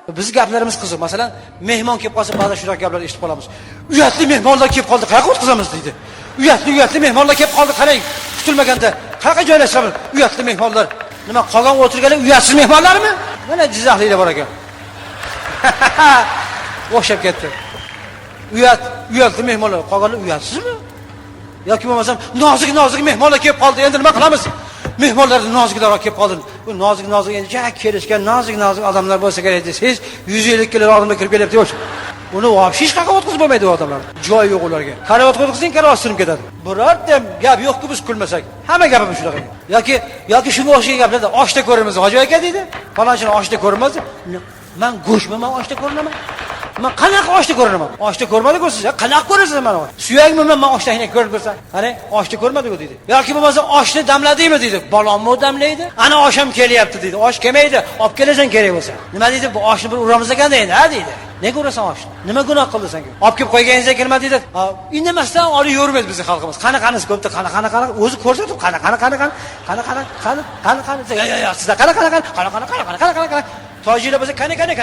Biz gaplarimiz qiziq. Masalan, mehmon kelib qolsa, ba'zi shunaqa gaplar eshitib qolamiz. Uyatli mehmonlar kelib qoldi, qayerga o'tkazamiz deydi. Uyatli mehmonlar kelib qoldi, qarang, kutilmaganda qayerga joylashamiz? Uyatli mehmonlar. Nima qolgan o'tirganlar uyatsiz mehmonlarmi? Mana Jizzaxliklar bor ekan. O'xshab ketdi. Uyatli mehmonlar, qolganlar uyatsizmi? Yoki bo'lmasam nozik mehmonlar kelib qoldi. Endi nima qilamiz? Mehmonlarning noziklarga kelib qoldi. Bu nozik endi ja kelishgan nozik odamlar bo'lsa kerak desangiz, 150 kilo odamlar kirib kelyapti yo'q. Uni вообще hech qayerga o'tkazib bo'lmaydi u odamlar. Joyi yo'q ularga. Karavot qo'ydirsang, karavot sinib ketadi. Birorta gap yo'q-ku biz kulmasak. Hamma gapimiz shunaqa. Yoki shunga o'xshagan gaplarda oshda ko'ramiz. Hoji aka deydi. Falonchini oshda ko'rmas. Men go'shtman, men oshda ko'rinaman. Men qanaqa oshda ko'rinaman? Oshda ko'rmadi-ku siz. Qanaqa ko'rasiz meni? Suyakmi men oshda hina ko'rib ko'rsam? Qani, oshda ko'rmadi-ku deydi. Yoki bo'lmasa oshni damladingmi deydi. Balonmi damlaydi? Ana osham kelyapti deydi. Osh kelmaydi, olib kelasan kerak bo'lsa. Nima deydi? Bu oshni bir uramiz ekan deydi, ha deydi. Nega urasan oshni? Nima gunoh qildi senga? Olib kelib qo'yganingiz kelmadi deydi. Indamasdan olib yurmaydi bizning xalqimiz. Qanaqanisi ko'pda, qanaqa o'zi ko'rsatib, qanaqa sizda qanaqa tojiklar bo'lsa qani qani